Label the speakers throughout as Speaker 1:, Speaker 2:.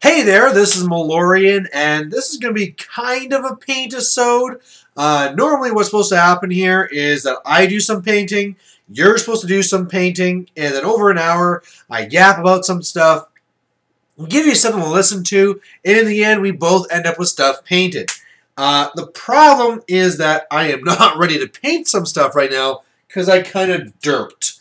Speaker 1: Hey there, this is Malorian, and this is going to be kind of a Paintisode. Normally what's supposed to happen here is that I do some painting, you're supposed to do some painting, and then over an hour I yap about some stuff, give you something to listen to, and in the end we both end up with stuff painted. The problem is that I am not ready to paint some stuff right now because I kind of derped.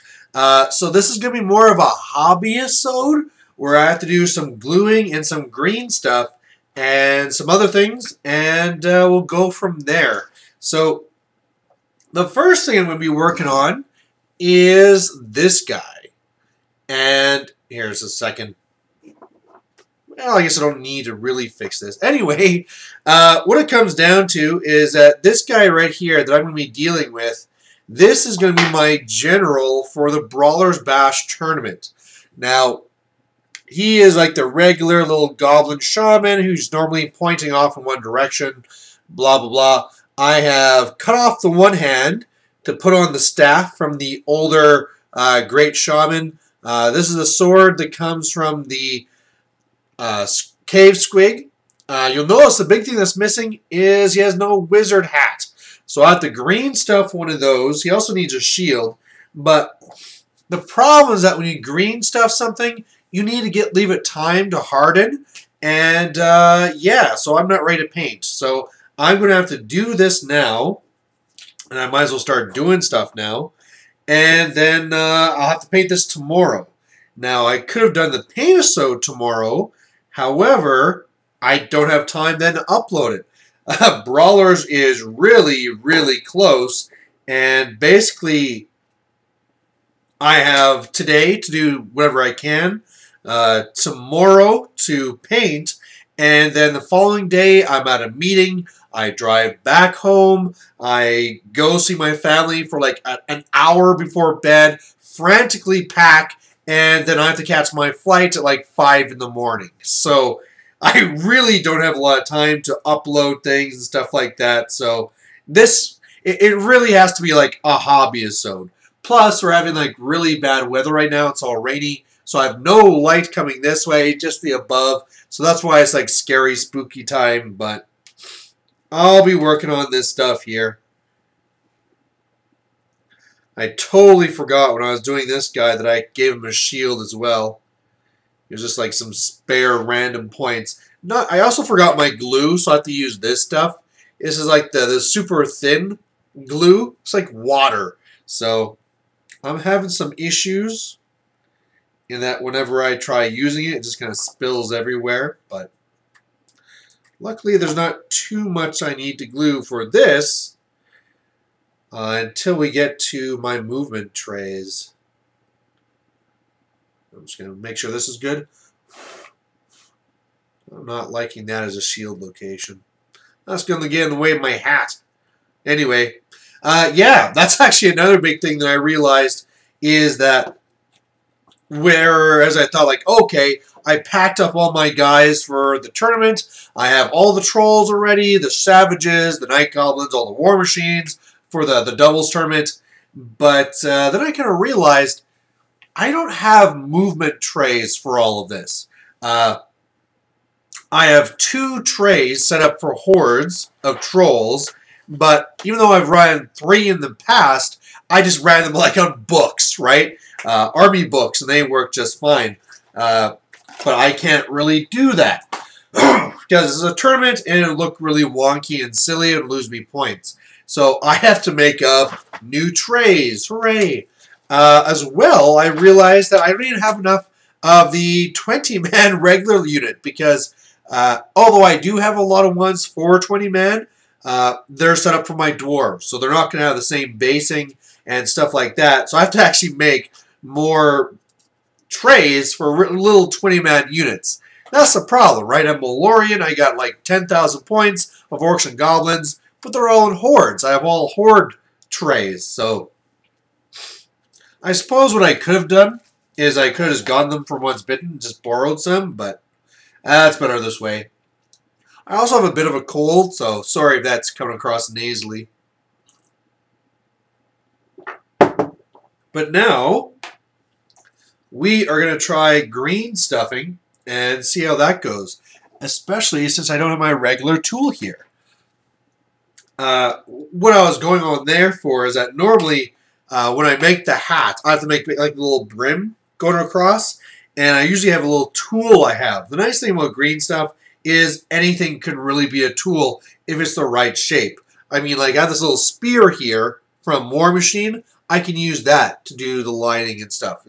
Speaker 1: So this is going to be more of a hobbyisode, where I have to do some gluing and some green stuff and some other things, and we'll go from there. So the first thing I'm going to be working on is this guy. And here's a second. Well, I guess I don't need to really fix this. Anyway, what it comes down to is that this guy right here that I'm going to be dealing with, this is going to be my general for the Brawlers Bash tournament. Now, he is like the regular little goblin shaman who's normally pointing off in one direction, blah, blah, blah. I have cut off the one hand to put on the staff from the older great shaman. This is a sword that comes from the cave squig. You'll notice the big thing that's missing is he has no wizard hat. So I have to green stuff one of those. He also needs a shield. But the problem is that when you green stuff something, you need to leave it time to harden, and yeah, so I'm not ready to paint. So I'm going to have to do this now, and I might as well start doing stuff now, and then I'll have to paint this tomorrow. Now, I could have done the Paintisode tomorrow, however, I don't have time then to upload it. Brawlers is really, really close, and basically I have today to do whatever I can, tomorrow to paint, and then the following day I'm at a meeting. I drive back home. I go see my family for like an hour before bed, frantically pack, and then I have to catch my flight at like 5 in the morning. So I really don't have a lot of time to upload things and stuff like that. So this, it really has to be like a hobbyisode. Plus, we're having like really bad weather right now. It's all rainy. So I have no light coming this way, just the above. So that's why it's like scary, spooky time. But I'll be working on this stuff here. I totally forgot when I was doing this guy that I gave him a shield as well. It was just like some spare random points. I also forgot my glue, so I have to use this stuff. This is like the super thin glue. It's like water. So I'm having some issues in that whenever I try using it, it just kind of spills everywhere. But luckily, there's not too much I need to glue for this until we get to my movement trays. I'm just going to make sure this is good. I'm not liking that as a shield location. That's going to get in the way of my hat. Anyway, yeah, that's actually another big thing that I realized is that whereas I thought like, okay, I packed up all my guys for the tournament. I have all the trolls already, the savages, the night goblins, all the war machines for the doubles tournament. But then I kind of realized I don't have movement trays for all of this. I have 2 trays set up for hordes of trolls, but even though I've run 3 in the past, I just ran them like on books, right? Army books, and they work just fine. But I can't really do that because it's a tournament and it would look really wonky and silly and lose me points. So I have to make up new trays. Hooray! As well, I realized that I don't even have enough of the 20-man regular unit because although I do have a lot of ones for 20-man, they're set up for my dwarves, so they're not going to have the same basing and stuff like that. So I have to actually make more trays for little 20-man units. That's the problem, right? I'm Malorian. I got like 10,000 points of orcs and goblins, but they're all in hordes. I have all horde trays. So I suppose what I could have done is I could have just gotten them from Once Bitten and just borrowed some, but that's better this way. I also have a bit of a cold, so sorry if that's coming across nasally. But now we are going to try green stuffing and see how that goes, especially since I don't have my regular tool here. What I was going on there for is that normally when I make the hat, I have to make like a little brim going across, and I usually have a little tool I have. The nice thing about green stuff is anything can really be a tool if it's the right shape. I mean, like I have this little spear here from War Machine. I can use that to do the lining and stuff.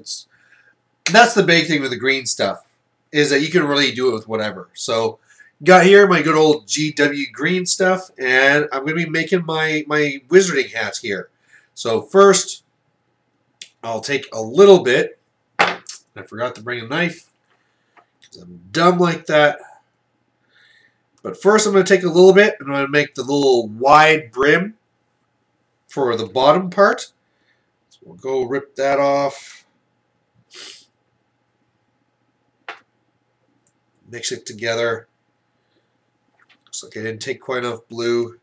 Speaker 1: That's the big thing with the green stuff, is that you can really do it with whatever. So got here my good old GW green stuff, and I'm going to be making my wizarding hat here. So first, I'll take a little bit. I forgot to bring a knife because I'm dumb like that. But first I'm going to take a little bit, and I'm going to make the little wide brim for the bottom part. So we'll go rip that off. Mix it together. Looks like I didn't take quite enough blue.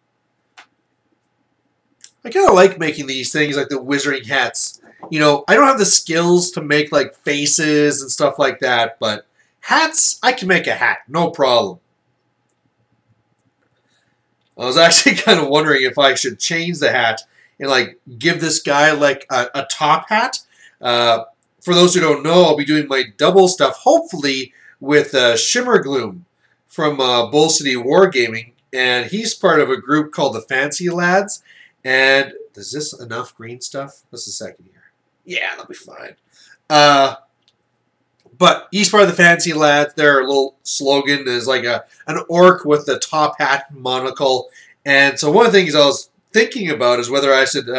Speaker 1: I kind of like making these things like the wizarding hats. You know, I don't have the skills to make like faces and stuff like that, but hats, I can make a hat, no problem. I was actually kind of wondering if I should change the hat and like give this guy like a top hat. For those who don't know, I'll be doing my double stuff, hopefully with Shimmer Gloom from Bull City Wargaming, and he's part of a group called the Fancy Lads. And is this enough green stuff? What's the second here? Yeah, that'll be fine. But he's part of the Fancy Lads. Their little slogan is like an orc with the top hat and monocle. And so one of the things I was thinking about is whether I should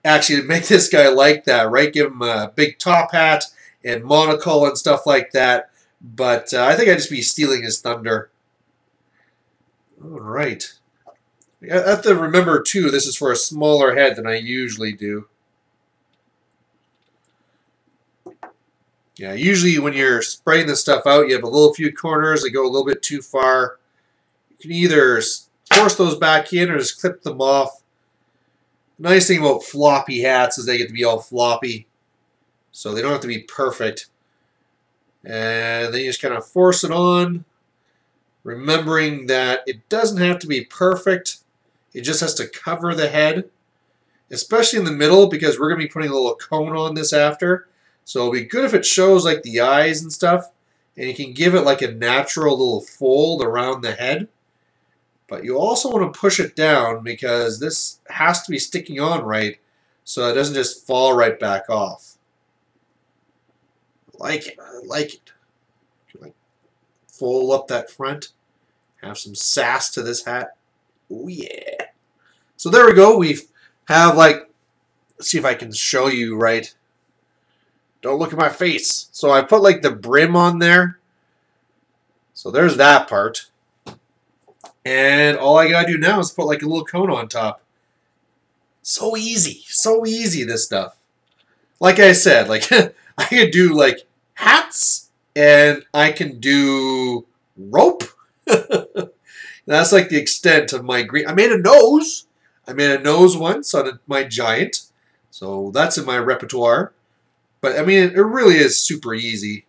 Speaker 1: actually make this guy like that, right? Give him a big top hat and monocle and stuff like that. But I think I'd just be stealing his thunder. All right. I have to remember, too, this is for a smaller head than I usually do. Yeah, usually when you're spraying this stuff out, you have a little few corners that go a little bit too far. You can either force those back in or just clip them off. The nice thing about floppy hats is they get to be all floppy, so they don't have to be perfect. And then you just kind of force it on, remembering that it doesn't have to be perfect. It just has to cover the head, especially in the middle, because we're going to be putting a little cone on this after. So it'll be good if it shows like the eyes and stuff, and you can give it like a natural little fold around the head. But you also want to push it down because this has to be sticking on right so it doesn't just fall right back off. I like it. I like it. Like fold up that front. Have some sass to this hat. Oh yeah. So there we go. We have like, let's see if I can show you right. Don't look at my face. So I put like the brim on there. So there's that part. And all I gotta do now is put like a little cone on top. So easy. So easy, this stuff. Like I said, like I could do like hats and I can do rope. That's like the extent of my green. I made a nose. I made a nose once on my giant. So that's in my repertoire. But I mean, it really is super easy.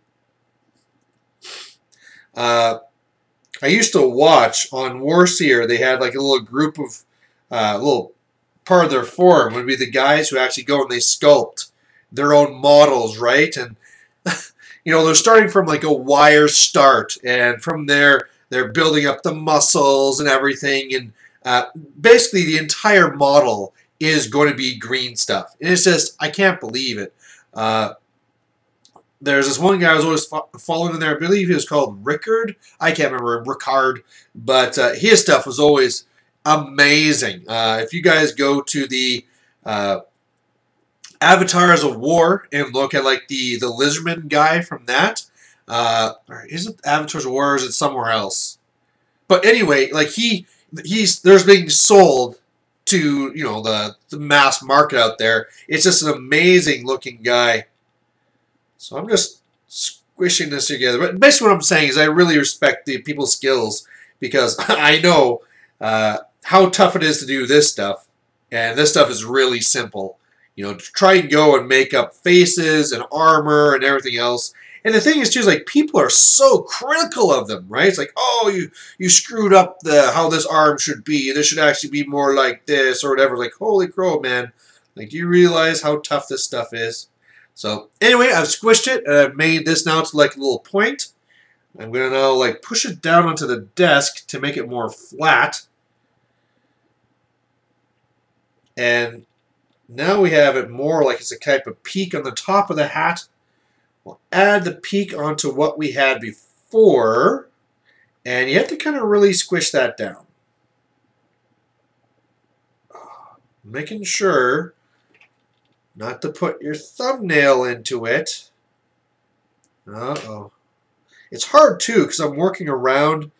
Speaker 1: I used to watch on Warseer, they had like a little group of, little part of their forum would be the guys who actually go and they sculpt their own models, right? And, you know, they're starting from like a wire start, and from there, they're building up the muscles and everything, and basically the entire model is going to be green stuff. And it's just, I can't believe it. There's this one guy I was always following in there. I believe he was called Rickard. I can't remember, Rickard. But his stuff was always amazing. If you guys go to the Avatars of War and look at like the Lizardman guy from that, is it Avatars of War or is it somewhere else? But anyway, like there's being sold to, you know, the mass market out there. It's just an amazing looking guy. So I'm just squishing this together. But basically what I'm saying is I really respect the people's skills because I know how tough it is to do this stuff. And this stuff is really simple. You know, to try and go and make up faces and armor and everything else. And the thing is too, is like people are so critical of them, right? It's like, oh, you screwed up the how this arm should be. This should actually be more like this or whatever. Like, holy crow, man! Like, do you realize how tough this stuff is? So anyway, I've squished it and I've made this now to like a little point. I'm gonna now like push it down onto the desk to make it more flat. And now we have it more like it's a type of peak on the top of the hat. We'll add the peak onto what we had before, and you have to kind of really squish that down. Making sure not to put your thumbnail into it. Uh-oh. It's hard too because I'm working around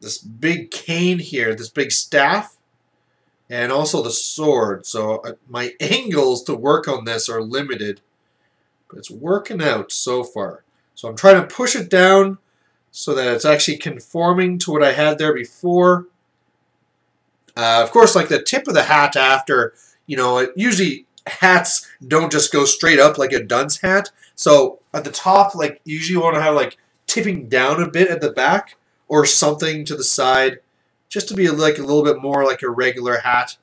Speaker 1: this big cane here, this big staff, and also the sword. So my angles to work on this are limited. But it's working out so far. So I'm trying to push it down so that it's actually conforming to what I had there before. Of course, like the tip of the hat after, you know, usually hats don't just go straight up like a dunce hat. So at the top, like you usually want to have like tipping down a bit at the back or something to the side just to be like a little bit more like a regular hat.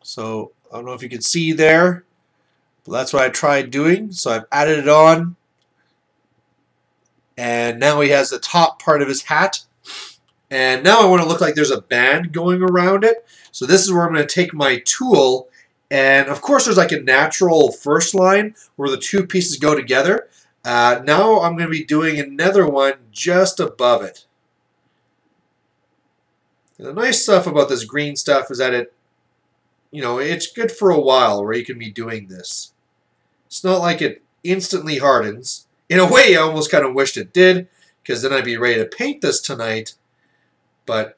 Speaker 1: So I don't know if you can see there. Well, that's what I tried doing, so I've added it on. And now he has the top part of his hat. And now I want to look like there's a band going around it. So this is where I'm going to take my tool. And of course there's like a natural first line where the two pieces go together. Now I'm going to be doing another one just above it. And the nice stuff about this green stuff is that it, you know, it's good for a while where you can be doing this. It's not like it instantly hardens. In a way, I almost kind of wished it did, because then I'd be ready to paint this tonight. But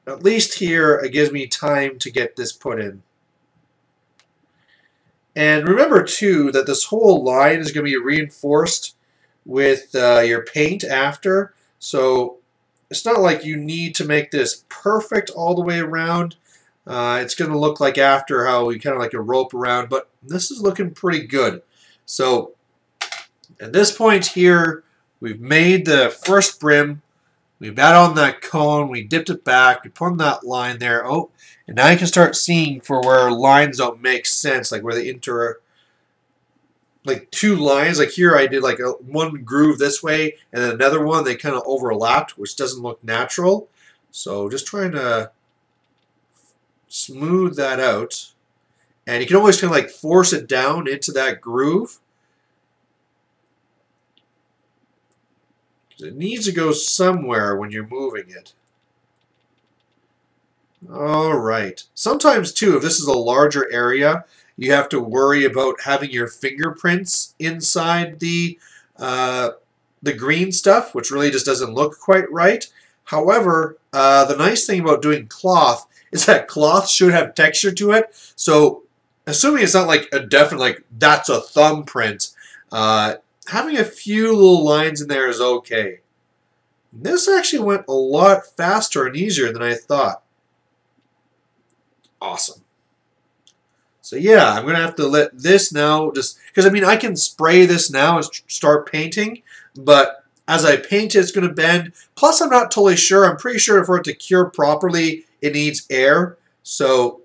Speaker 1: at least here, it gives me time to get this put in. And remember, too, that this whole line is going to be reinforced with your paint after. So it's not like you need to make this perfect all the way around. It's going to look like after how we kind of like a rope around, but this is looking pretty good. So at this point here, we've made the first brim. We've added on that cone. We dipped it back. We put on that line there. Oh, and now you can start seeing for where lines don't make sense, like where they enter, like two lines. Like here I did like one groove this way and then another one. They kind of overlapped, which doesn't look natural. So just trying to smooth that out. And you can always kind of like force it down into that groove. It needs to go somewhere when you're moving it. Alright. Sometimes too, if this is a larger area, you have to worry about having your fingerprints inside the green stuff, which really just doesn't look quite right. However, the nice thing about doing cloth is that cloth should have texture to it. So assuming it's not like a definite, like that's a thumbprint, having a few little lines in there is okay. This actually went a lot faster and easier than I thought. Awesome. So yeah, I'm going to have to let this now just, because I mean I can spray this now and start painting, but as I paint it, it's going to bend. Plus I'm not totally sure. I'm pretty sure for it to cure properly, it needs air. So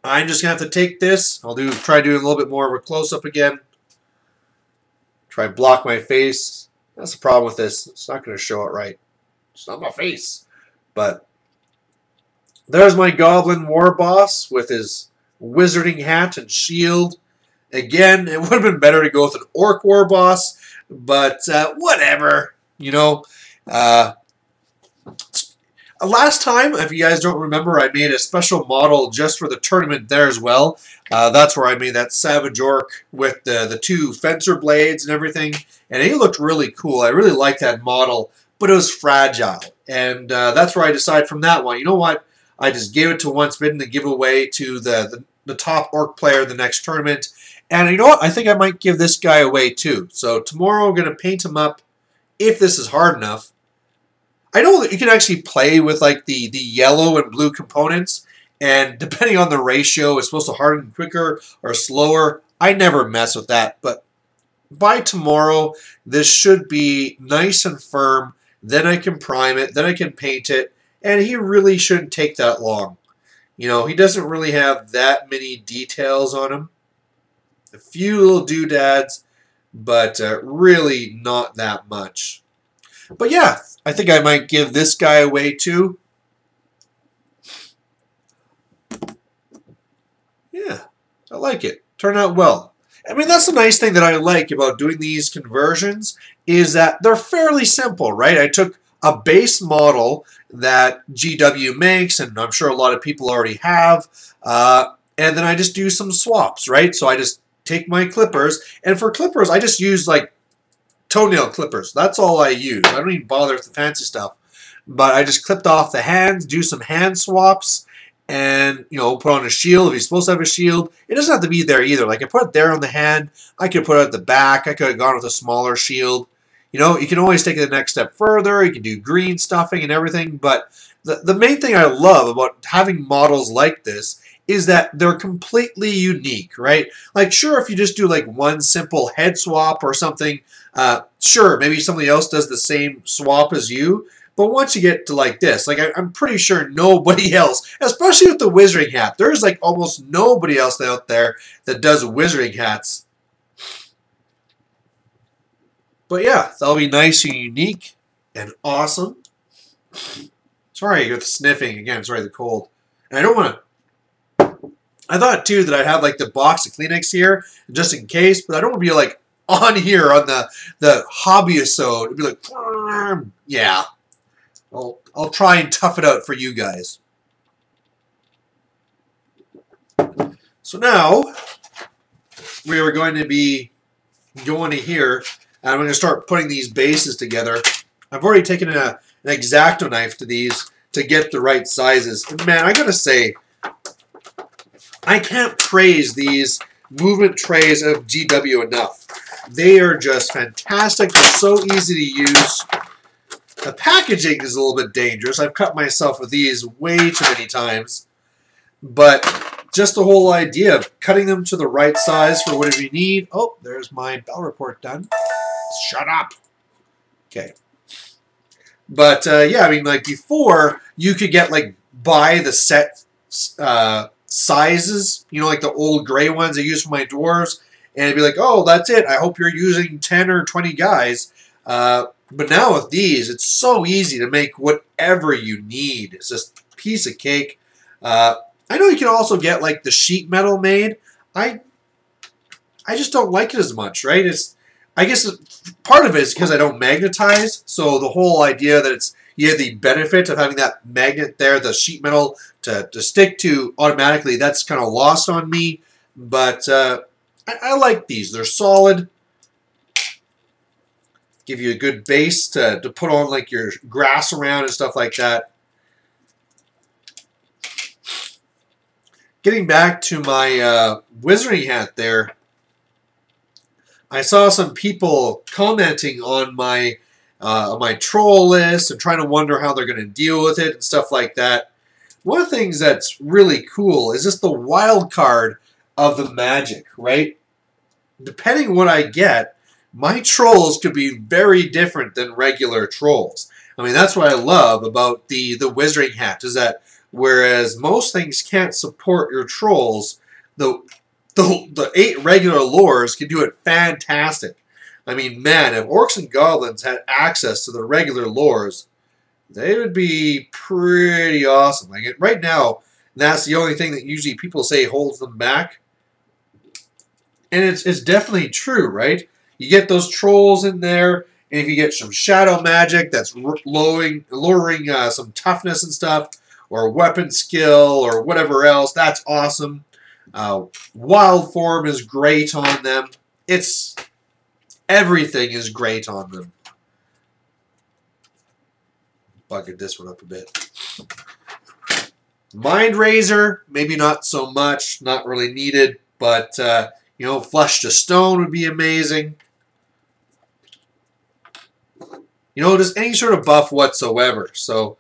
Speaker 1: I'm just going to have to take this. I'll try doing a little bit more of a close-up again. Try and block my face. That's the problem with this. It's not going to show it right. It's not my face. But there's my goblin war boss with his wizarding hat and shield. Again, it would have been better to go with an orc war boss, but whatever. You know, last time, if you guys don't remember, I made a special model just for the tournament there as well. That's where I made that savage orc with the two fencer blades and everything. And he looked really cool. I really liked that model, but it was fragile. And that's where I decided from that one, you know what? I just gave it to Once Bitten to give away to the top orc player in the next tournament. And you know what? I think I might give this guy away too. So tomorrow I'm going to paint him up if this is hard enough. I know that you can actually play with like the yellow and blue components, And depending on the ratio, it's supposed to harden quicker or slower. I never mess with that, but by tomorrow, this should be nice and firm. Then I can prime it, then I can paint it, and he really shouldn't take that long. You know, he doesn't really have that many details on him. A few little doodads, but really not that much. But yeah, I think I might give this guy away too. Yeah, I like it. Turned out well. I mean, that's the nice thing that I like about doing these conversions is that they're fairly simple, right? I took a base model that GW makes, and I'm sure a lot of people already have, and then I just do some swaps, right? So I just take my clippers, and for clippers, I just use like toenail clippers. That's all I use. I don't even bother with the fancy stuff. But I just clipped off the hands, do some hand swaps, and, you know, put on a shield if he's supposed to have a shield. It doesn't have to be there either. Like, I put it there on the hand. I could put it at the back. I could have gone with a smaller shield. You know, you can always take it the next step further. You can do green stuffing and everything. But the main thing I love about having models like this is that they're completely unique, right? Like, sure, if you just do, like, one simple head swap or something, sure, maybe somebody else does the same swap as you. But once you get to like this, like I'm pretty sure nobody else, especially with the wizarding hat, there's like almost nobody else out there that does wizarding hats. But yeah, that'll be nice and unique and awesome. Sorry, with the sniffing again. Sorry, the cold. And I don't want to. I thought too that I'd have like the box of Kleenex here just in case, but I don't want to be like on here on the hobbyisode. It'd be like, yeah. I'll try and tough it out for you guys. So now we are going to be going to here, and I'm going to start putting these bases together. I've already taken an X-Acto knife to these to get the right sizes. And man, I gotta say, I can't praise these movement trays of GW enough. They are just fantastic. They're so easy to use. The packaging is a little bit dangerous. I've cut myself with these way too many times. But just the whole idea of cutting them to the right size for whatever you need. Oh, there's my bell report done. Shut up. Okay. But yeah, I mean, like before, you could get like buy the set sizes, you know, like the old gray ones I use for my dwarves, and it'd be like, oh, that's it. I hope you're using 10 or 20 guys. But now with these, it's so easy to make whatever you need. It's just a piece of cake. I know you can also get like the sheet metal made. I just don't like it as much, right? I guess part of it is because I don't magnetize. So the whole idea that you have the benefit of having that magnet there, the sheet metal to stick to automatically, that's kind of lost on me. But I like these. They're solid. Give you a good base to put on like your grass around and stuff like that. Getting back to my wizarding hat there, I saw some people commenting on my troll list and trying to wonder how they're going to deal with it and stuff like that. One of the things that's really cool is just the wild card of the magic, right? Depending on what I get, my trolls could be very different than regular trolls. I mean, that's what I love about the wizarding hat, is that whereas most things can't support your trolls, the 8 regular lores can do it fantastic. I mean, man, if orcs and goblins had access to the regular lores, they would be pretty awesome. Like right now, that's the only thing that usually people say holds them back. And it's definitely true, right? You get those trolls in there, and if you get some shadow magic that's luring some toughness and stuff, or weapon skill, or whatever else, that's awesome. Wild form is great on them. Everything is great on them. Bucket this one up a bit. Mind Razor, maybe not so much, not really needed, but you know, Flesh to Stone would be amazing. You know, just any sort of buff whatsoever. So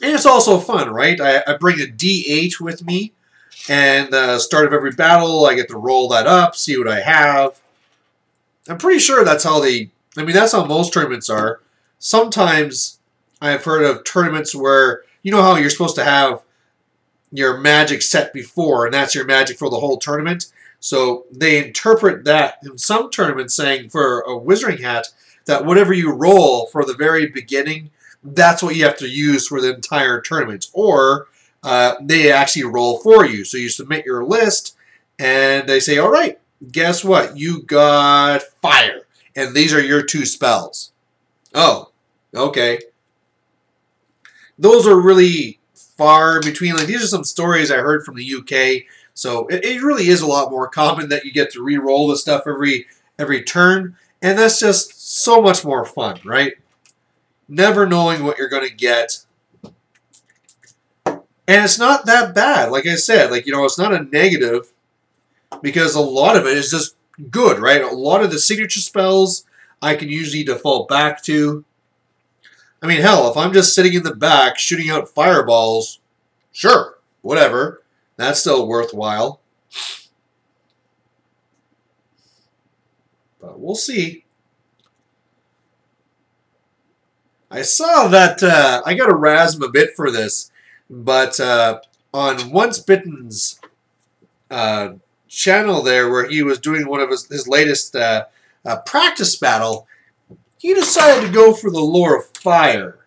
Speaker 1: And it's also fun, right? I bring a D8 with me, and start of every battle, I get to roll that up, see what I have. I'm pretty sure that's how they... I mean, that's how most tournaments are. Sometimes I've heard of tournaments where, you know how you're supposed to have your magic set before, and that's your magic for the whole tournament? So they interpret that in some tournaments saying for a wizarding hat that whatever you roll for the very beginning, that's what you have to use for the entire tournament. Or they actually roll for you. So you submit your list, and they say, all right, guess what? You got fire, and these are your 2 spells. Oh, okay. Those are really far between. Like, these are some stories I heard from the UK. So it really is a lot more common that you get to re-roll the stuff every turn. And that's just so much more fun, right? Never knowing what you're going to get. And it's not that bad. Like I said, like, you know, it's not a negative because a lot of it is just good, right? A lot of the signature spells I can usually default back to. I mean, hell, if I'm just sitting in the back shooting out fireballs, sure, whatever. That's still worthwhile. But we'll see. I saw that I got to razz him a bit for this, but on Once Bitten's channel there, where he was doing one of his latest practice battle, he decided to go for the lore of fire.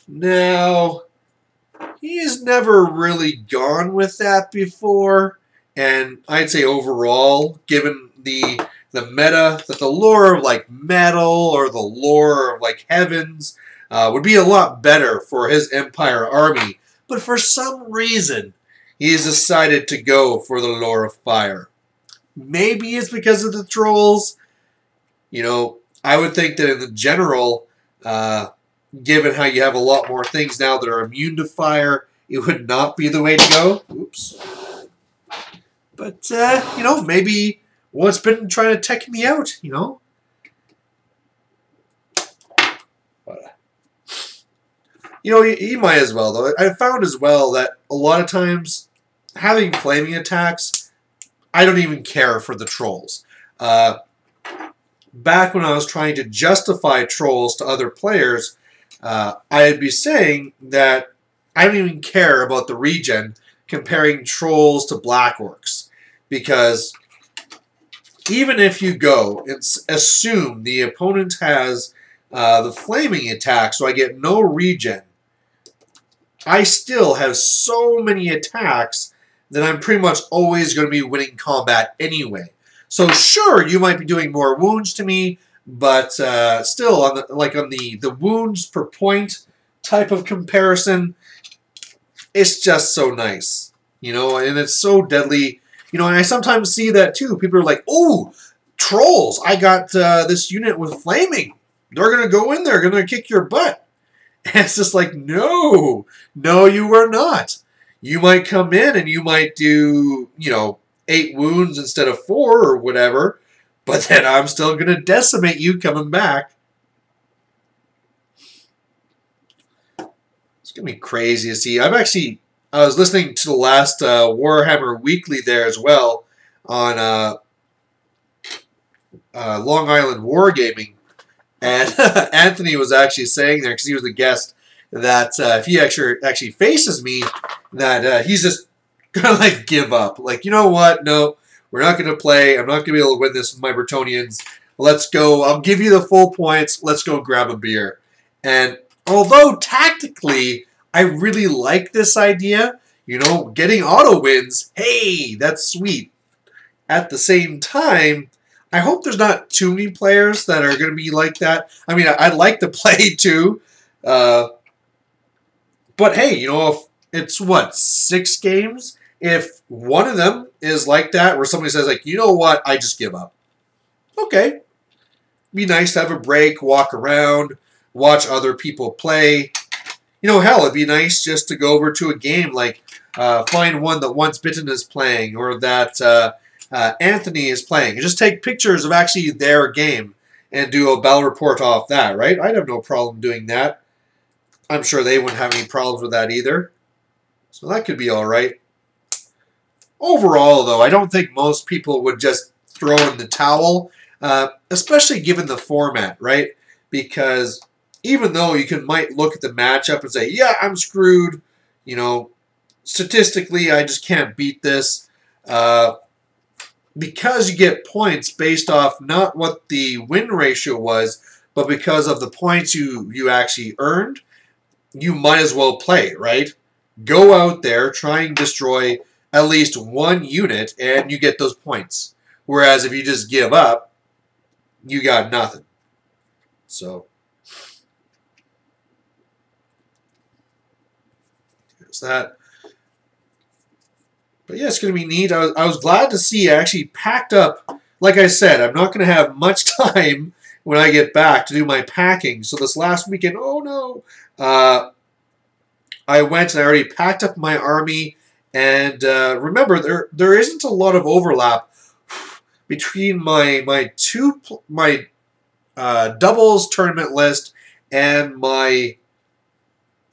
Speaker 1: Now, he's never really gone with that before, and I'd say overall, given the meta, that the lore of like metal or the lore of like heavens would be a lot better for his Empire army. But for some reason, he's decided to go for the lore of fire. Maybe it's because of the trolls. You know, I would think that in the general, given how you have a lot more things now that are immune to fire, it would not be the way to go. Oops. But, you know, maybe Once Bitten trying to tech me out, you know? But, you know, he might as well, though. I found as well that a lot of times having flaming attacks, I don't even care for the trolls. Back when I was trying to justify trolls to other players, I'd be saying that I don't even care about the regen comparing trolls to black orcs. Because even if you go and assume the opponent has the flaming attack, so I get no regen, I still have so many attacks that I'm pretty much always going to be winning combat anyway. So sure, you might be doing more wounds to me, but still, on the wounds per point type of comparison, it's just so nice, you know, and it's so deadly, you know. And I sometimes see that too. People are like, "Oh, trolls! I got this unit with flaming. They're gonna go in there, gonna kick your butt." And it's just like, no, you are not. You might come in and you might do, you know, 8 wounds instead of 4 or whatever, but then I'm still going to decimate you coming back. It's going to be crazy to see. I was listening to the last Warhammer Weekly there as well on Long Island Wargaming, and Anthony was actually saying there, because he was the guest, that if he actually faces me, that he's just gonna like give up. Like, you know what? No, we're not gonna play. I'm not gonna be able to win this with my Bretonians. Let's go. I'll give you the full points. Let's go grab a beer. And although tactically I really like this idea, you know, getting auto wins, hey, that's sweet. At the same time, I hope there's not too many players that are going to be like that. I mean, I'd like to play too. But hey, you know, if it's, what, 6 games? If one of them is like that, where somebody says, like, you know what, I just give up. Okay. Be nice to have a break, walk around, watch other people play. You know, hell, it'd be nice just to go over to a game, like find one that Once Bitten is playing, or that Anthony is playing, and just take pictures of actually their game and do a battle report off that, right? I'd have no problem doing that. I'm sure they wouldn't have any problems with that either. So that could be all right. Overall, though, I don't think most people would just throw in the towel, especially given the format, right? Because even though you might look at the matchup and say, yeah, I'm screwed, you know, statistically, I just can't beat this. Because you get points based off not what the win ratio was, but because of the points you actually earned, you might as well play, right? Go out there, try and destroy at least one unit, and you get those points. Whereas if you just give up, you got nothing. So, there's that. But yeah, it's going to be neat. I was glad to see I actually packed up. Like I said, I'm not going to have much time when I get back to do my packing. So this last weekend, oh no, I went and I already packed up my army. And remember, there isn't a lot of overlap between my doubles tournament list and my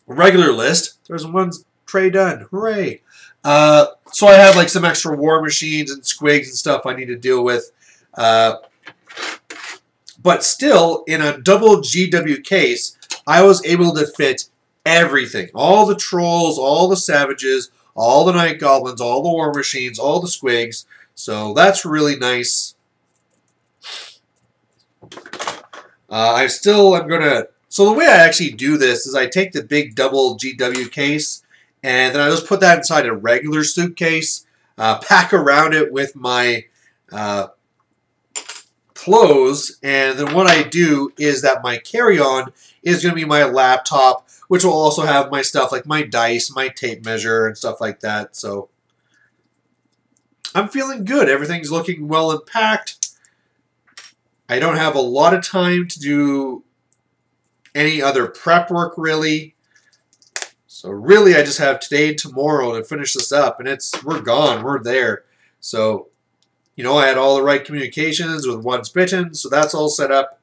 Speaker 1: regular list. There's one tray done. Hooray! So I have like some extra war machines and squigs and stuff I need to deal with. But still, in a double GW case, I was able to fit everything. All the trolls, all the savages, all the night goblins, all the war machines, all the squigs. So that's really nice. So the way I actually do this is I take the big double GW case, and then I just put that inside a regular suitcase, pack around it with my clothes, and then what I do is that my carry-on is going to be my laptop, which will also have my stuff like my dice, my tape measure, and stuff like that. So I'm feeling good. Everything's looking well and packed. I don't have a lot of time to do any other prep work, really. So really, I just have today and tomorrow to finish this up, and we're gone. We're there. So, you know, I had all the right communications with Once Bitten, so that's all set up.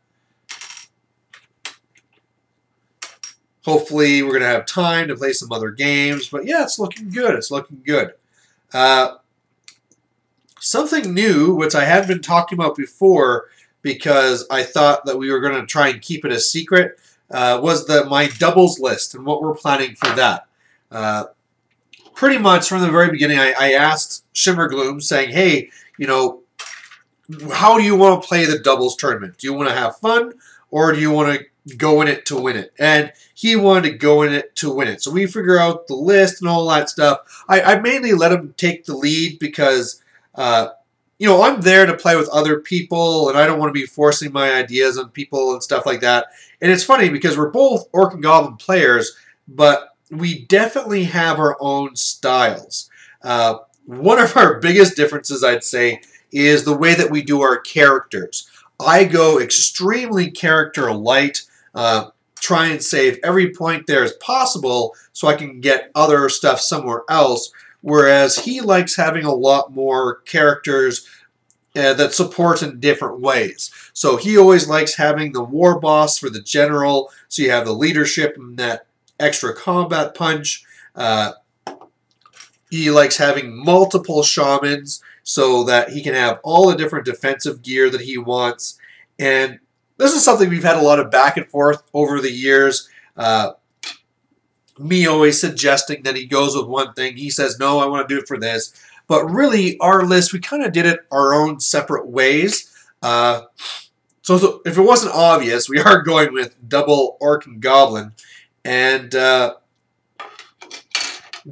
Speaker 1: Hopefully, we're going to have time to play some other games. But yeah, it's looking good. It's looking good. Something new, which I hadn't been talking about before because I thought that we were going to try and keep it a secret, was my doubles list and what we're planning for that. Pretty much from the very beginning, I asked Shimmergloom saying, hey, you know, how do you want to play the doubles tournament? Do you want to have fun, or do you want to go in it to win it? And he wanted to go in it to win it. So we figure out the list and all that stuff. I mainly let him take the lead because, you know, I'm there to play with other people, and I don't want to be forcing my ideas on people and stuff like that. And it's funny because we're both Orc and Goblin players, but we definitely have our own styles. One of our biggest differences, I'd say, is the way that we do our characters. I go extremely character light, try and save every point there as possible so I can get other stuff somewhere else, whereas he likes having a lot more characters that support in different ways. So he always likes having the war boss for the general, so you have the leadership and that extra combat punch. He likes having multiple shamans so that he can have all the different defensive gear that he wants. And this is something we've had a lot of back and forth over the years. Me always suggesting that he goes with one thing. He says, no, I want to do it for this. But really, our list, we kind of did it our own separate ways. So if it wasn't obvious, we are going with double Orc and Goblin. And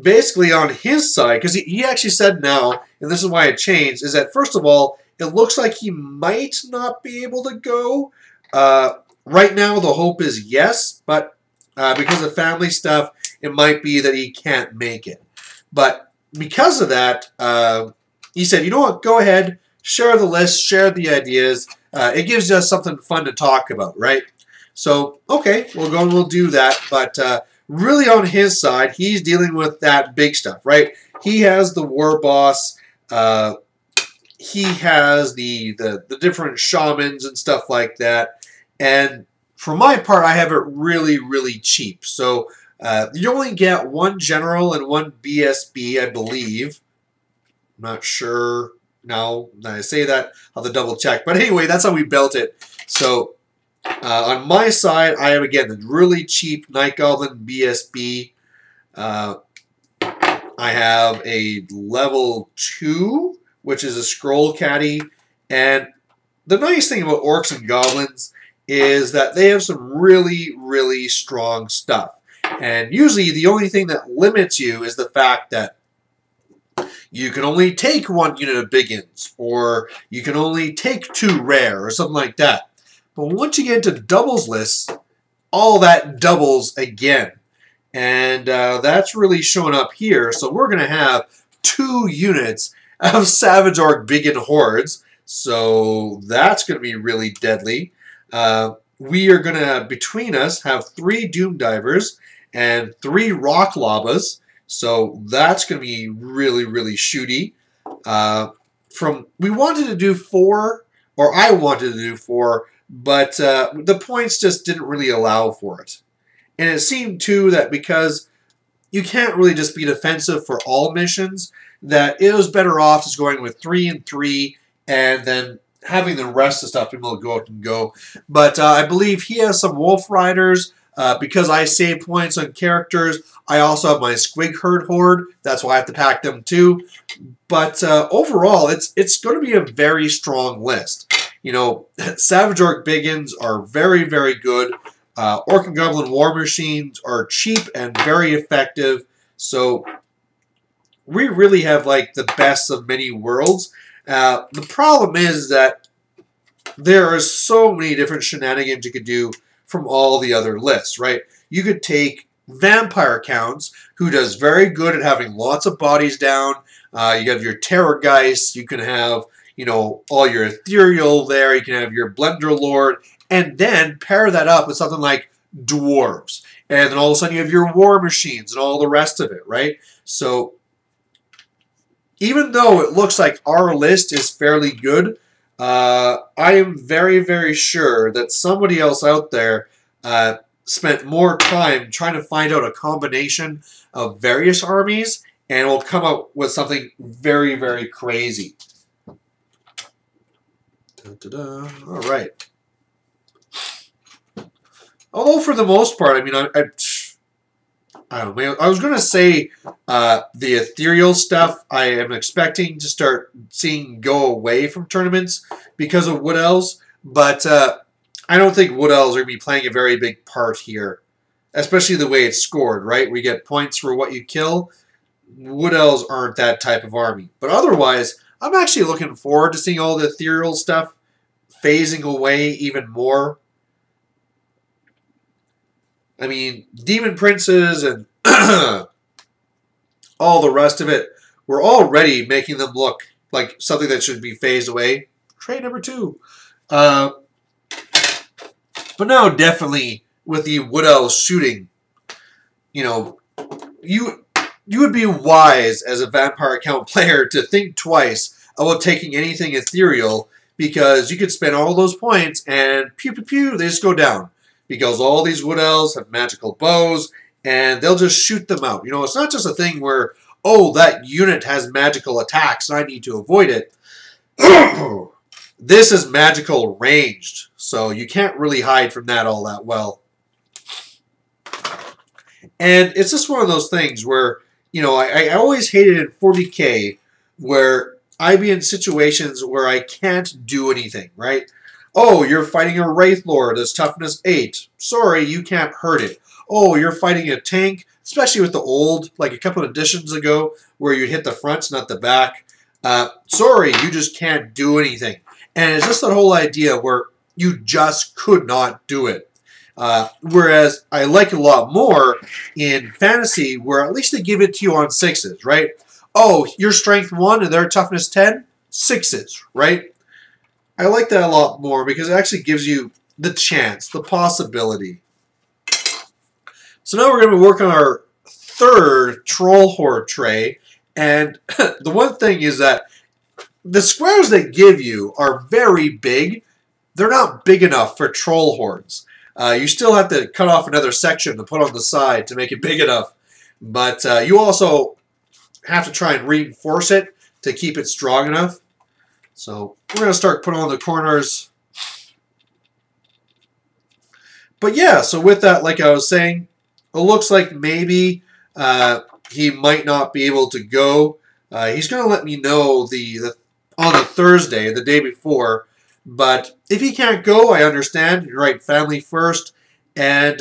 Speaker 1: basically on his side, because he actually said now, and this is why it changed, is that first of all, it looks like he might not be able to go. Right now, the hope is yes, but because of family stuff, it might be that he can't make it. But because of that, he said, you know what, go ahead, share the list, share the ideas. It gives us something fun to talk about, right? So, okay, we'll go and we'll do that. But really on his side, he's dealing with that big stuff, right? He has the war boss. He has the different shamans and stuff like that. And For my part, I have it really, really cheap. So you only get one general and one BSB, I believe. I'm not sure. No, when I say that, I'll have to double check. But anyway, that's how we built it. So on my side, I have, again, the really cheap Night Goblin BSB. I have a level 2, which is a Scroll Caddy. And the nice thing about Orcs and Goblins is that they have some really, really strong stuff. And usually the only thing that limits you is the fact that you can only take 1 unit of Biggins, or you can only take 2 rare, or something like that. But once you get into doubles lists, all that doubles again. And that's really showing up here. So we're going to have 2 units of Savage Orc Biggin hordes. So that's going to be really deadly. We are going to, between us, have 3 Doom Divers and 3 Rock Labas. So that's going to be really, really shooty. We wanted to do 4, or I wanted to do 4, but the points just didn't really allow for it. And it seemed, too, that because you can't really just be defensive for all missions, that it was better off just going with 3 and 3, and then having the rest of the stuff be able to go out and go. But I believe he has some Wolf Riders. Because I save points on characters, I also have my Squig Horde. That's why I have to pack them too. But overall, it's going to be a very strong list. You know, Savage Orc Biggins are very, very good. Orc and Goblin War Machines are cheap and very effective. So we really have like the best of many worlds. The problem is that there are so many different shenanigans you could do from all the other lists, right? You could take Vampire Counts, who does very good at having lots of bodies down. You have your Terrorgeist. You can have, you know, all your Ethereal there. You can have your Blender Lord. And then pair that up with something like Dwarves. And then all of a sudden you have your War Machines and all the rest of it, right? So even though it looks like our list is fairly good, I am very, very sure that somebody else out there spent more time trying to find out a combination of various armies and will come up with something very, very crazy. Da-da-da. All right. Although for the most part, I mean, I don't know. I was going to say the ethereal stuff I am expecting to start seeing go away from tournaments because of Wood Elves, but I don't think Wood Elves are going to be playing a very big part here, especially the way it's scored, right? We get points for what you kill. Wood Elves aren't that type of army. But otherwise, I'm actually looking forward to seeing all the ethereal stuff phasing away even more. I mean, Demon Princes and all the rest of it, we're already making them look like something that should be phased away. Trade number 2. But now definitely with the Wood Elves shooting, you know, you would be wise as a Vampire Account player to think twice about taking anything ethereal, because you could spend all those points and pew pew pew, they just go down. Because all these Wood Elves have magical bows, and they'll just shoot them out. You know, it's not just a thing where, oh, that unit has magical attacks, and I need to avoid it. This is magical ranged, so you can't really hide from that all that well. And it's just one of those things where, you know, I always hated in 40K where I'd be in situations where I can't do anything, right? Oh, you're fighting a Wraith Lord that's toughness 8. Sorry, you can't hurt it. Oh, you're fighting a tank, especially with the old, like a couple of editions ago, where you'd hit the front, not the back. Sorry, you just can't do anything. And it's just that whole idea where you just could not do it. Whereas I like it a lot more in fantasy, where at least they give it to you on 6s, right? Oh, your strength 1 and their toughness 10? 6s, right? I like that a lot more because it actually gives you the chance, the possibility. So now we're going to work on our 3rd Troll Horde tray. And the one thing is that the squares they give you are very big. They're not big enough for Troll Hordes. You still have to cut off another section to put on the side to make it big enough. But you also have to try and reinforce it to keep it strong enough. So we're going to start putting on the corners. But yeah, so with that, like I was saying, it looks like maybe he might not be able to go. He's going to let me know on the Thursday, the day before. But if he can't go, I understand. You're right, family first. And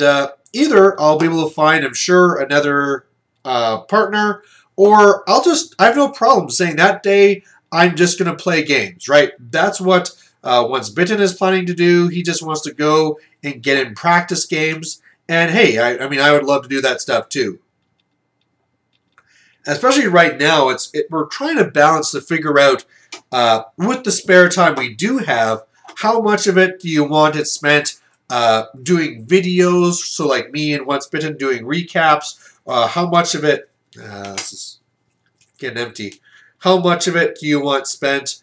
Speaker 1: either I'll be able to find, I'm sure, another partner, or I have no problem saying that day I'm just going to play games, right? That's what Once Bitten is planning to do. He just wants to go and get in practice games. And hey, I mean, I would love to do that stuff too. Especially right now, we're trying to balance to figure out, with the spare time we do have, how much of it do you want it spent doing videos, so like me and Once Bitten doing recaps, how much of it, this is getting empty, how much of it do you want spent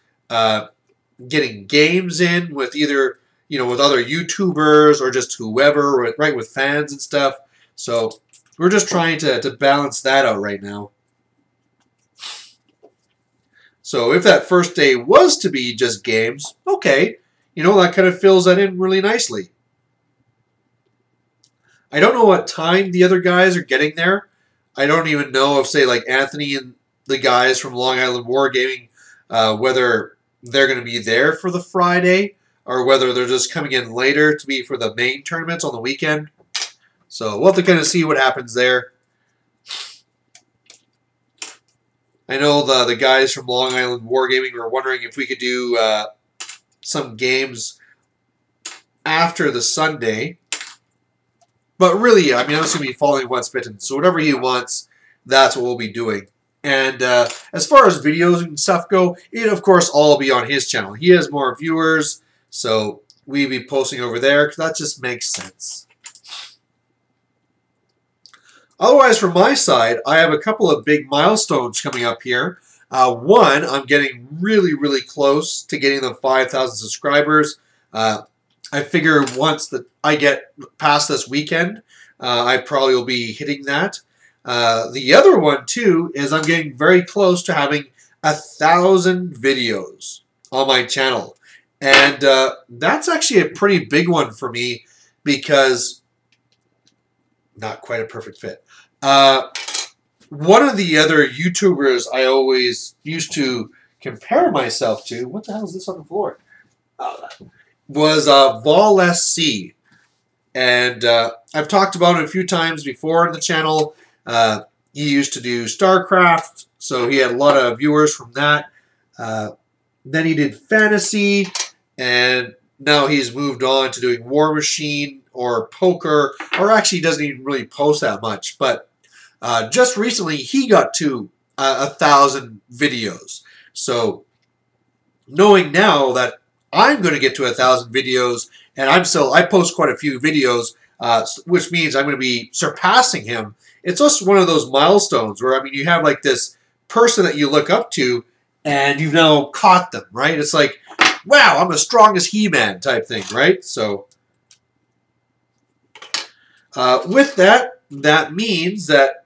Speaker 1: getting games in with either, with other YouTubers or just whoever, right, with fans and stuff. So we're just trying to balance that out right now. So if that first day was to be just games, okay, that kind of fills that in really nicely. I don't know what time the other guys are getting there. I don't even know if, say, like Anthony and the guys from Long Island Wargaming, whether they're going to be there for the Friday or whether they're just coming in later to be for the main tournaments on the weekend. So we'll have to kind of see what happens there. I know the guys from Long Island Wargaming were wondering if we could do some games after the Sunday. But really, I mean, I'm just going to be following Once Bitten. So whatever he wants, that's what we'll be doing. And as far as videos and stuff go, it, of course, all be on his channel. He has more viewers, so we'll be posting over there, because that just makes sense. Otherwise, from my side, I have a couple of big milestones coming up here. One, I'm getting really, really close to getting the 5,000 subscribers. I figure once that I get past this weekend, I probably will be hitting that. The other one, too, is I'm getting very close to having 1,000 videos on my channel. And that's actually a pretty big one for me because, not quite a perfect fit. One of the other YouTubers I always used to compare myself to, what the hell is this on the floor? Was VolSC. And I've talked about it a few times before on the channel. He used to do StarCraft, so he had a lot of viewers from that. Then he did fantasy, and now he's moved on to doing War Machine or poker, or actually he doesn't even really post that much. But just recently, he got to 1,000 videos. So knowing now that I'm going to get to 1,000 videos, and I post quite a few videos, which means I'm going to be surpassing him. It's just one of those milestones where, I mean, you have like this person that you look up to, and you've now caught them, right? It's like, wow, I'm as strong as He-Man type thing, right? So with that, that means that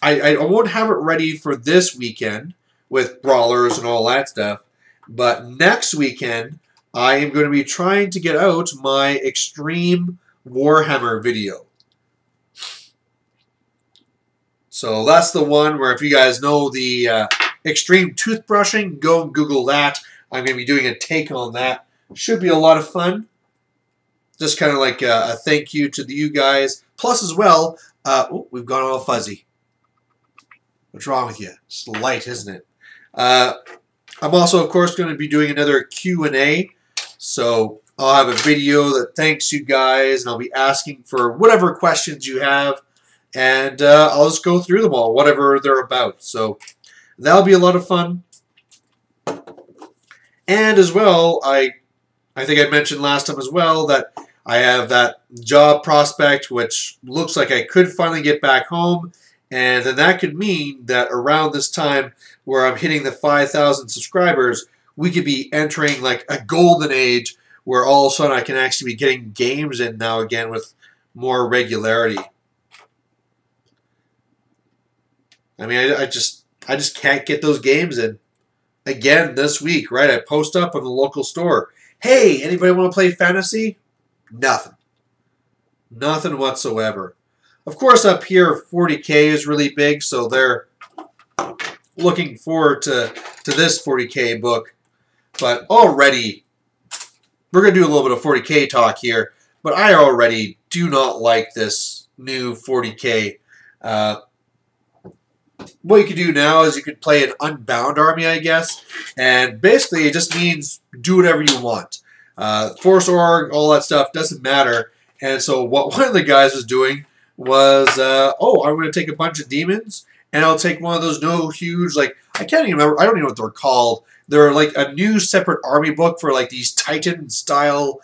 Speaker 1: I won't have it ready for this weekend with Brawlers and all that stuff. But next weekend, I am going to be trying to get out my Extreme Warhammer video. So that's the one where if you guys know the extreme toothbrushing, go and Google that. I'm going to be doing a take on that. Should be a lot of fun. Just kind of like a thank you to you guys. Plus as well, oh, we've gone all fuzzy. What's wrong with you? It's light, isn't it? I'm also, of course, going to be doing another Q&A. So I'll have a video that thanks you guys, and I'll be asking for whatever questions you have. And I'll just go through them all, whatever they're about. So that'll be a lot of fun. And as well, I think I mentioned last time as well that I have that job prospect, which looks like I could finally get back home. And then that could mean that around this time where I'm hitting the 5,000 subscribers, we could be entering like a golden age where all of a sudden I can actually be getting games in now again with more regularity. I mean, I just can't get those games in. Again this week, right? I post up on the local store. Hey, anybody want to play fantasy? Nothing. Nothing whatsoever. Of course, up here, 40K is really big, so they're looking forward to this 40K book. But already, we're going to do a little bit of 40K talk here, but I already do not like this new 40K. What you can do now is you can play an unbound army, I guess, and basically it just means do whatever you want. Force org, all that stuff, doesn't matter. And so what one of the guys was doing was, oh, I'm going to take a bunch of demons, and I'll take one of those huge, like, I can't even remember, I don't even know what they're called. They're like a new separate army book for like these Titan-style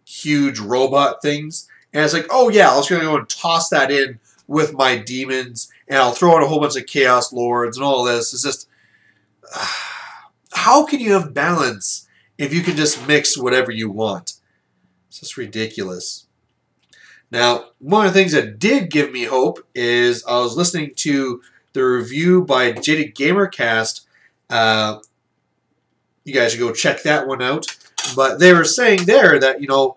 Speaker 1: huge robot things. And it's like, oh yeah, I was going to go and toss that in with my demons, and I'll throw in a whole bunch of Chaos Lords and all this. It's just, how can you have balance if you can just mix whatever you want? It's just ridiculous. Now, one of the things that did give me hope is I was listening to the review by Jaded Gamercast. You guys should go check that one out. But they were saying there that, you know,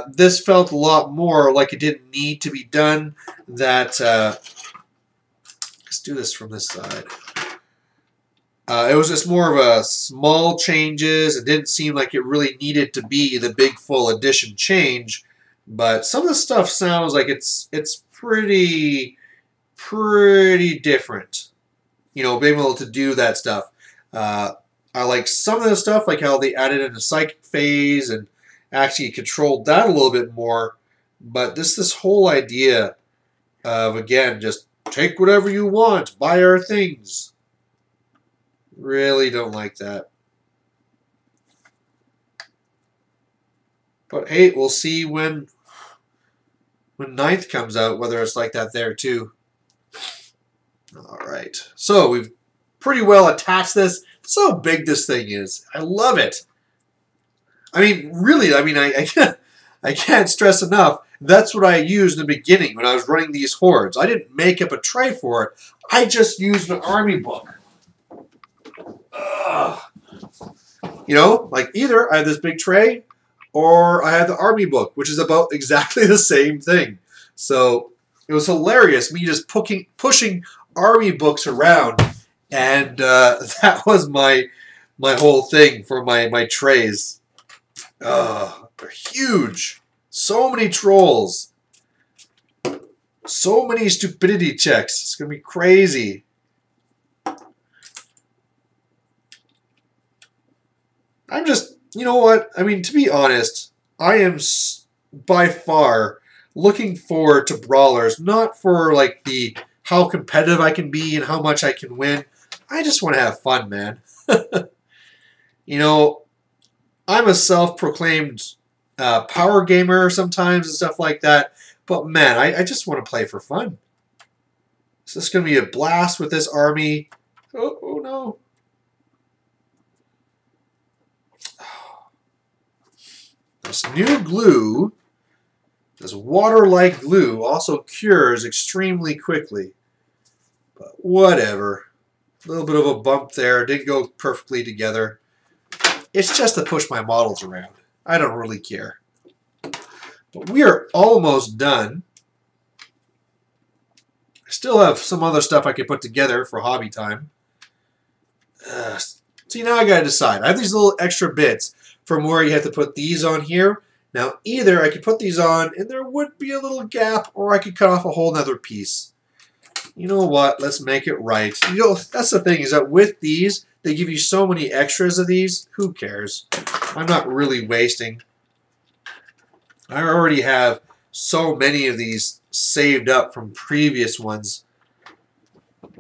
Speaker 1: this felt a lot more like it didn't need to be done. That let's do this from this side. It was just more of a small changes. It didn't seem like it really needed to be the big full edition change. But some of the stuff sounds like it's pretty different. You know, being able to do that stuff. I like some of the stuff, like how they added in a psychic phase and actually controlled that a little bit more. But this whole idea of, again, just take whatever you want, buy our things. Really don't like that. But hey, we'll see when 9th comes out, whether it's like that there too. Alright, so we've pretty well attached this. That's how big this thing is. I love it. I mean, really, I mean, I can't stress enough. That's what I used in the beginning when I was running these hordes. I didn't make up a tray for it. I just used an army book. Ugh. You know, like either I have this big tray or I have the army book, which is about exactly the same thing. So it was hilarious, me just pushing army books around, and that was my whole thing for my trays. They're huge. So many trolls. So many stupidity checks. It's going to be crazy. I'm just, you know what? I mean, to be honest, I am by far looking forward to Brawlers, not for like how competitive I can be and how much I can win. I just want to have fun, man. You know, I'm a self-proclaimed power gamer sometimes and stuff like that, but man, I just want to play for fun. So this is going to be a blast with this army. Oh no. This new glue, this water-like glue, also cures extremely quickly. But whatever. A little bit of a bump there. Didn't go perfectly together. It's just to push my models around. I don't really care. But we are almost done. I still have some other stuff I could put together for hobby time. See, now I got to decide. I have these little extra bits from where you have to put these on here. Now, either I could put these on and there would be a little gap, or I could cut off a whole nother piece. You know what? Let's make it right. You know, that's the thing, is that with these, they give you so many extras of these. Who cares? I'm not really wasting. I already have so many of these saved up from previous ones. All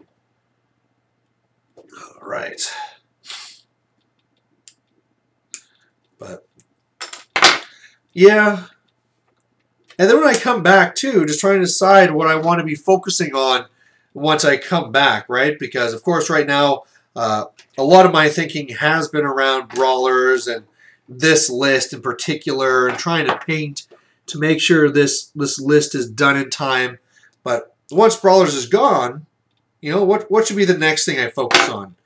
Speaker 1: right. But yeah, and then when I come back too, just trying to decide what I want to be focusing on once I come back, right? Because of course right now a lot of my thinking has been around Brawlers and this list in particular and trying to paint to make sure this list is done in time. But once Brawlers is gone, you know, what should be the next thing I focus on?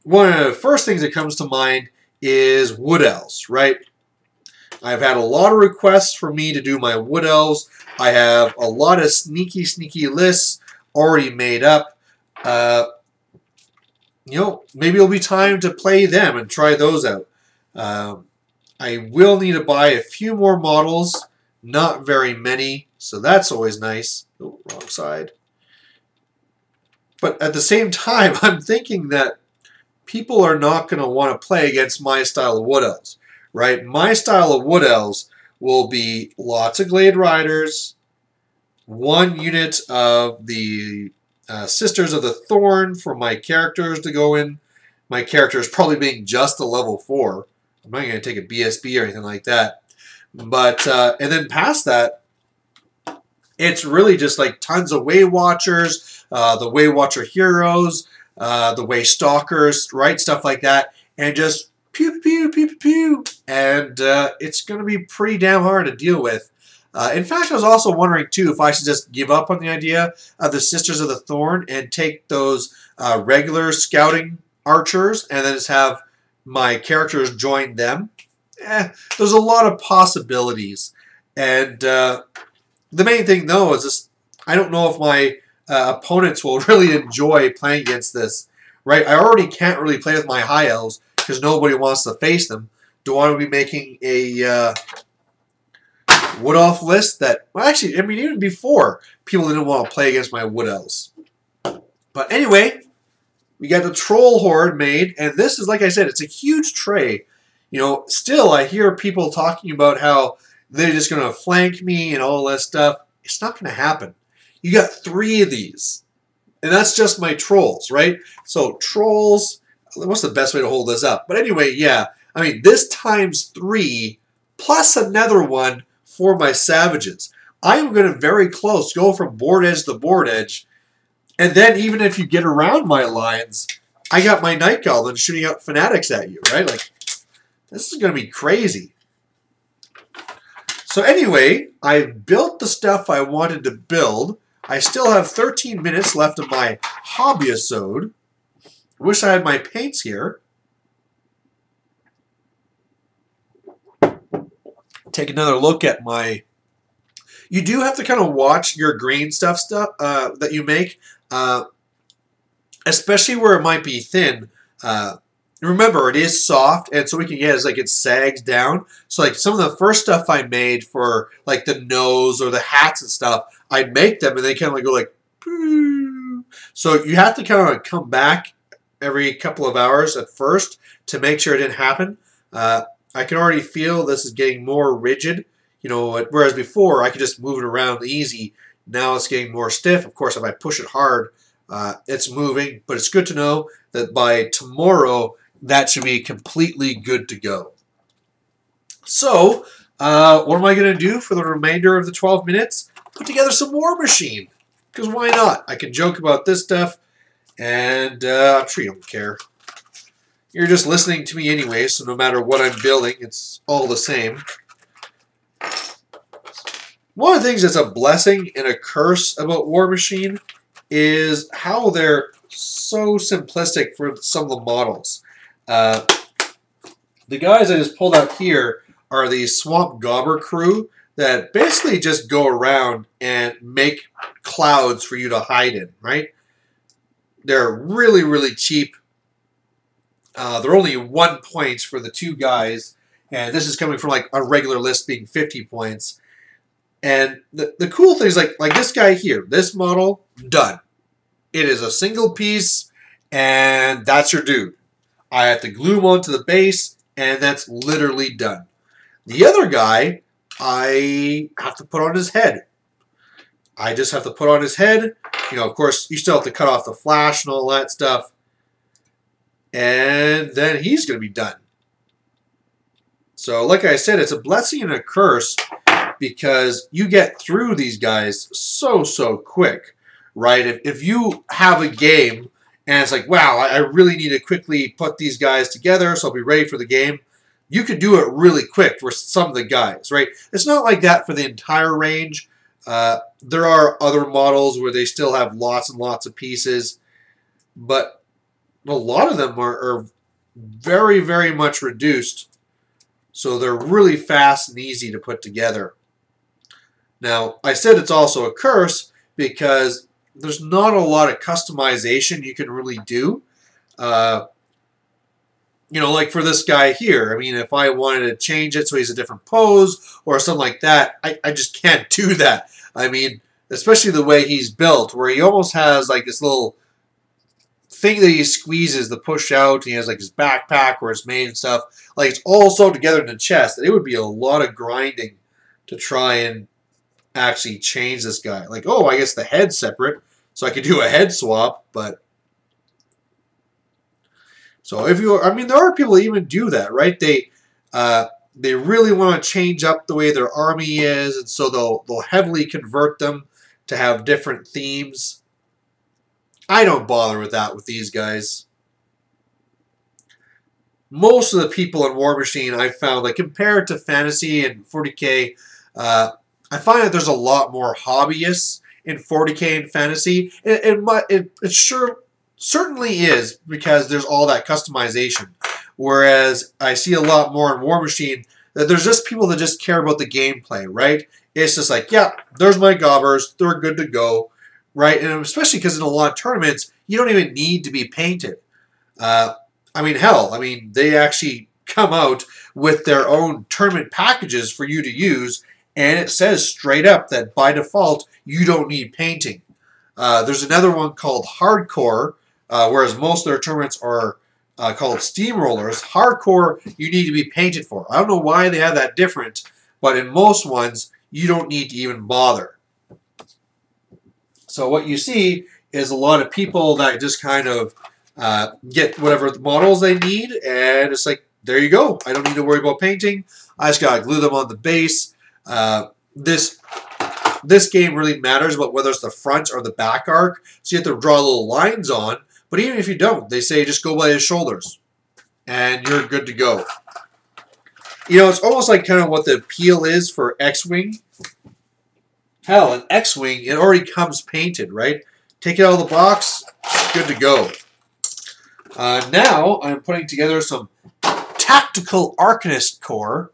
Speaker 1: One of the first things that comes to mind is wood elves, right? I've had a lot of requests for me to do my wood elves. I have a lot of sneaky lists already made up. You know, maybe it'll be time to play them and try those out. I will need to buy a few more models, not very many, so that's always nice. Oh, wrong side. But at the same time, I'm thinking that people are not going to want to play against my style of wood elves, right? My style of wood elves will be lots of Glade Riders, one unit of the Sisters of the Thorn for my characters to go in. My characters probably being just a level 4. I'm not going to take a BSB or anything like that. But, and then past that, it's really just like tons of Way Watchers, the Way Watcher heroes, the Way Stalkers, right? Stuff like that. And just pew, pew, pew, pew, pew. And it's going to be pretty damn hard to deal with. In fact, I was also wondering, too, if I should just give up on the idea of the Sisters of the Thorn and take those regular scouting archers and then just have my characters join them. There's a lot of possibilities. And the main thing, though, is just I don't know if my opponents will really enjoy playing against this. Right? I already can't really play with my high elves because nobody wants to face them. Do I want to be making a wood elf list that, well, actually, I mean, even before, people didn't want to play against my wood elves. But anyway, we got the troll horde made, and this is, like I said, it's a huge tray. You know, still, I hear people talking about how they're just going to flank me and all that stuff. It's not going to happen. You got 3 of these, and that's just my trolls, right? So trolls, what's the best way to hold this up? But anyway, yeah, I mean, this times 3 plus another one for my savages. I'm going to very close go from board edge to board edge. And then even if you get around my lines, I got my Night Goblin shooting out fanatics at you, right? Like, this is going to be crazy. So anyway, I built the stuff I wanted to build. I still have 13 minutes left of my hobbyisode. Wish I had my paints here. Take another look at my... You do have to kind of watch your green stuff that you make, especially where it might be thin. Remember, it is soft, and so we can get it sags down. So like some of the first stuff I made for like the nose or the hats and stuff, I'd make them and they kind of like go like, poo. So you have to kind of come back every couple of hours at first to make sure it didn't happen. I can already feel this is getting more rigid, you know, whereas before I could just move it around easy. Now it's getting more stiff. Of course, if I push it hard, it's moving, but it's good to know that by tomorrow, that should be completely good to go. So, what am I going to do for the remainder of the 12 minutes? Put together some War Machine, because why not? I can joke about this stuff, and I'm sure you don't care. You're just listening to me anyway, so no matter what I'm building, it's all the same. One of the things that's a blessing and a curse about War Machine is how they're so simplistic for some of the models. The guys I just pulled out here are the Swamp Gobber crew that basically just go around and make clouds for you to hide in, right? They're really, really cheap. They're only 1 point for the 2 guys, and this is coming from like a regular list being 50 points. And the cool thing is like this guy here, this model, done. It is a single piece, and that's your dude. I have to glue him onto the base, and that's literally done. The other guy, I have to put on his head. I just have to put on his head. You know, of course, you still have to cut off the flash and all that stuff. And then he's going to be done. So, like I said, it's a blessing and a curse because you get through these guys so quick, right? If you have a game and it's like, wow, I really need to quickly put these guys together so I'll be ready for the game. you could do it really quick for some of the guys, right? It's not like that for the entire range. There are other models where they still have lots and lots of pieces, but a lot of them are very, very much reduced, so they're really fast and easy to put together. Now, I said it's also a curse because there's not a lot of customization you can really do. You know, like for this guy here, I mean, if I wanted to change it so he's a different pose or something like that, I just can't do that. I mean, especially the way he's built, where he almost has like this little thing that he squeezes to push out, and he has like his backpack where it's made and stuff. Like, it's all sewed together in the chest, and it would be a lot of grinding to try and actually change this guy. Like, oh, I guess the head's separate, so I could do a head swap, but... So if you, I mean, there are people that even do that, right? They really want to change up the way their army is, and so they'll heavily convert them to have different themes. I don't bother with that with these guys. Most of the people in War Machine I've found, like compared to Fantasy and 40k, I find that there's a lot more hobbyists in 40k and Fantasy. It certainly is, because there's all that customization. Whereas I see a lot more in War Machine that there's just people that just care about the gameplay, right? It's just like, yeah, there's my gobbers, they're good to go, right? And especially because in a lot of tournaments, you don't even need to be painted. I mean, hell, they actually come out with their own tournament packages for you to use, and it says straight up that by default, you don't need painting. There's another one called Hardcore, whereas most of their tournaments are called Steamrollers. Hardcore, you need to be painted for. I don't know why they have that different, but in most ones, you don't need to even bother. So what you see is a lot of people that just kind of get whatever models they need, and it's like, there you go. I don't need to worry about painting. I just got to glue them on the base. This game really matters about whether it's the front or the back arc, so you have to draw little lines on. But even if you don't, they say just go by his shoulders, and you're good to go. You know, it's almost like kind of what the appeal is for X-Wing. Hell, an X-Wing, it already comes painted, right? Take it out of the box, good to go. Now, I'm putting together some Tactical Arcanist Corps.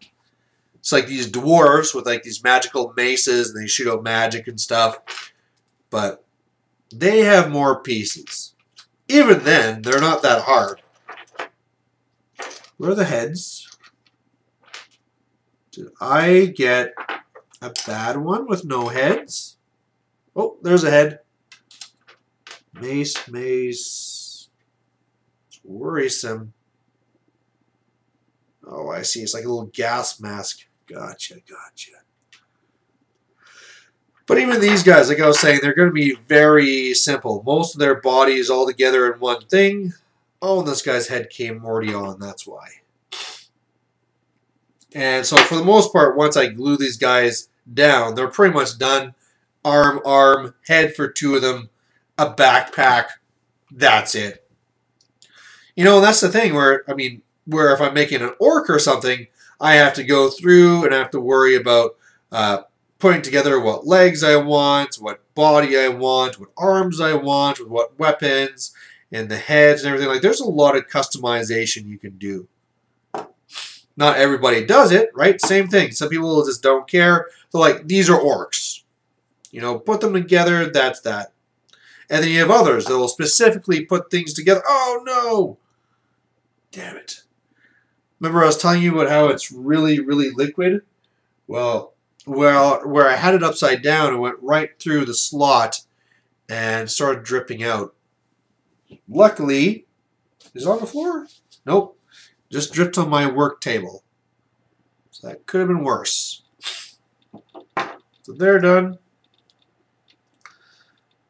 Speaker 1: It's like these dwarves with like these magical maces, and they shoot out magic and stuff. But they have more pieces. Even then, they're not that hard. Where are the heads? Did I get a bad one with no heads? Oh, there's a head. Mace. It's worrisome. Oh, I see. It's like a little gas mask. Gotcha. But even these guys, like I was saying, they're going to be very simple. Most of their body is all together in one thing. Oh, and this guy's head came already on. That's why. And so for the most part, once I glue these guys down, they're pretty much done. Arm, head for two of them, a backpack. That's it. You know, and that's the thing where if I'm making an orc or something, I have to go through and I have to worry about putting together what legs I want, what body I want, what arms I want, with what weapons, and the heads and everything. Like, there's a lot of customization you can do. Not everybody does it, right? Same thing. Some people just don't care. They're like, these are orcs. You know, put them together, that's that. And then you have others that will specifically put things together. Oh, no! Damn it. Remember I was telling you about how it's really, really liquid? Well, where I had it upside down, it went right through the slot and started dripping out. Luckily, is it on the floor? Nope. Just dripped on my work table. So that could have been worse. So they're done.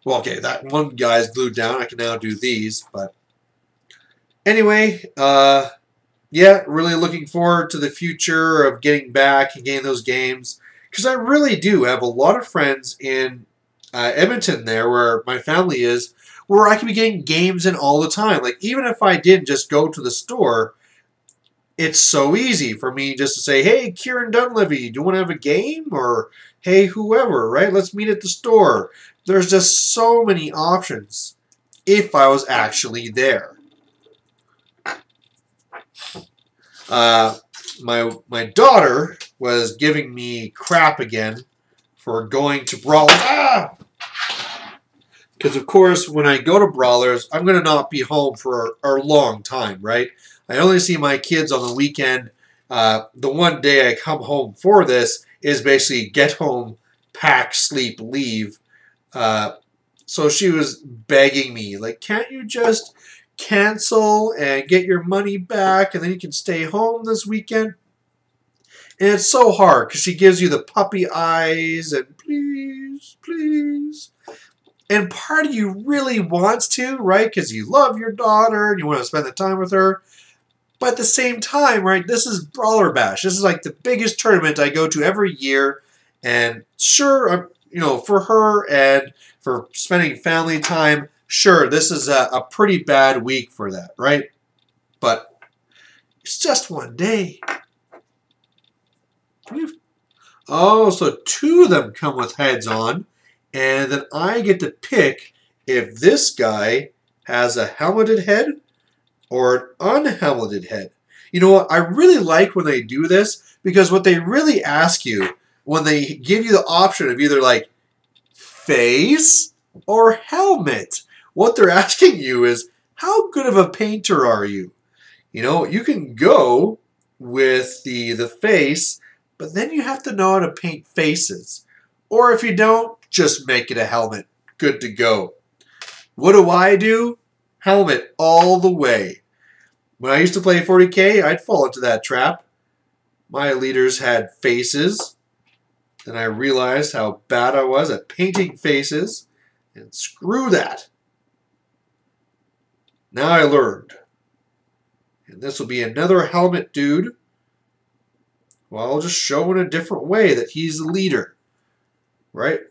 Speaker 1: Well, okay, that one guy's glued down. I can now do these, but anyway, yeah, really looking forward to the future of getting back and getting those games, because I really do have a lot of friends in Edmonton there, where my family is, where I can be getting games in all the time. Like, even if I did just go to the store, it's so easy for me just to say, hey, Kieran Dunleavy, do you want to have a game? Or, hey, whoever, right? Let's meet at the store. There's just so many options if I was actually there. My daughter was giving me crap again for going to Brawlers. Because, of course, when I go to Brawlers, I'm going to not be home for a long time, right? I only see my kids on the weekend. The one day I come home for this is basically get home, pack, sleep, leave. So she was begging me, like, can't you just cancel and get your money back and then you can stay home this weekend? And it's so hard because she gives you the puppy eyes and please, please. And part of you really wants to, right? Because you love your daughter and you want to spend the time with her. But at the same time, right, this is Brawler Bash. This is like the biggest tournament I go to every year. And sure, you know, for her and for spending family time, sure, this is a pretty bad week for that, right? But it's just one day. Oh, so two of them come with heads on, and then I get to pick if this guy has a helmeted head or an unhelmeted head. You know what? I really like when they do this because what they really ask you when they give you the option of either like face or helmet, what they're asking you is, how good of a painter are you? You know, you can go with the face, but then you have to know how to paint faces. Or if you don't, just make it a helmet. Good to go. What do? Helmet all the way. When I used to play 40K, I'd fall into that trap. My leaders had faces. Then I realized how bad I was at painting faces. And screw that. Now I learned. And this will be another helmet dude. Well, I'll just show in a different way that he's the leader. Right?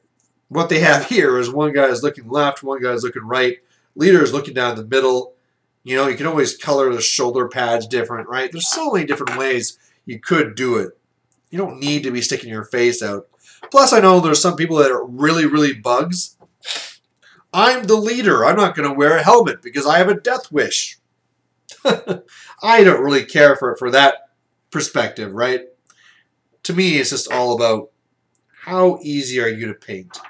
Speaker 1: What they have here is one guy is looking left, one guy is looking right. Leader is looking down the middle. You know, you can always color the shoulder pads different, right? There's so many different ways you could do it. You don't need to be sticking your face out. Plus, I know there's some people that are really, really bugs. I'm the leader. I'm not going to wear a helmet because I have a death wish. I don't really care for that perspective, right? To me, it's just all about how easy are you to paint.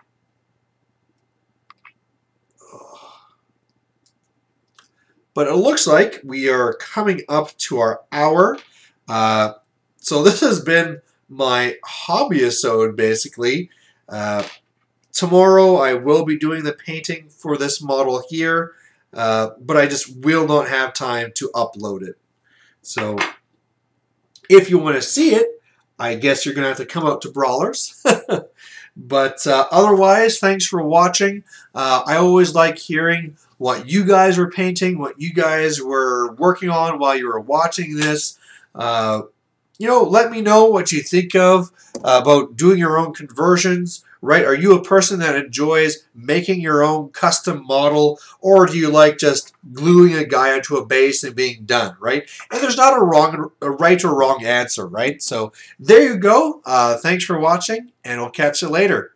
Speaker 1: But it looks like we are coming up to our hour. So this has been my hobbyisode, basically. Tomorrow I will be doing the painting for this model here, but I just will not have time to upload it. So if you want to see it, I guess you're going to have to come out to Brawlers. But otherwise, thanks for watching. I always like hearing what you guys were painting, what you guys were working on while you were watching this. You know, let me know what you think of about doing your own conversions, right? Are you a person that enjoys making your own custom model, or do you like just gluing a guy onto a base and being done, right? And there's not a right or wrong answer, right? So there you go. Thanks for watching, and we'll catch you later.